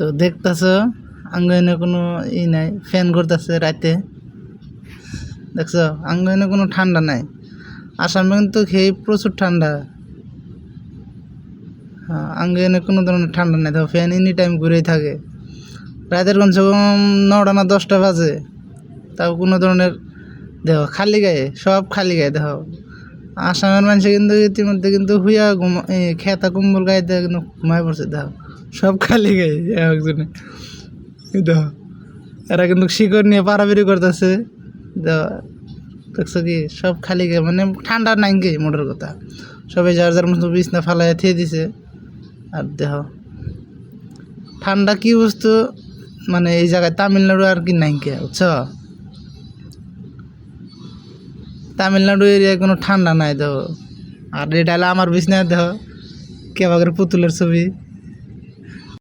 তো দেখতেছ আঙ্গনে কোনো নাই, ফ্যান করতেছে রাতে। দেখছো আঙ্গনে কোনো ঠান্ডা নাই। আসামে কিন্তু খেয়ে প্রচুর ঠান্ডা। হ্যাঁ, আঙ্গনে কোনো ধরনের ঠান্ডা নাই, দেখো ফ্যান এনি টাইম ঘুরেই থাকে। রাতের কমসে কম 9টা না 10টা বাজে, তাও কোনো ধরনের দেখো খালি গায়ে, সব খালি গায়ে। দেখো আসামের মানুষ কিন্তু ইতিমধ্যে কিন্তু হুইয়া খেতা কম্বল গায়ে দিয়ে কিন্তু ঘুমায় পড়ছে। দেখো সব খালি গায়ে একজনে। দেখো এরা কিন্তু শিকড় নিয়ে পারাপারি করতেছে। দেখছো কি সব খালি গায়ে, মানে ঠান্ডা নাই গে মোটর কথা। সবাই যার যার মতো বিছনা ফালাইয়া থিয়ে দিছে। আর দেখো ঠান্ডা কি বস্তু, মানে এই জায়গায় তামিলনাড়ু আর কি নাই কে, বুঝছো? তামিলনাড়ু এরিয়ায় কোনো ঠান্ডা নাই। দেখো আর এটা হলো আমার বিছনায়, দেখো কেবাগের পুতুলের ছবি।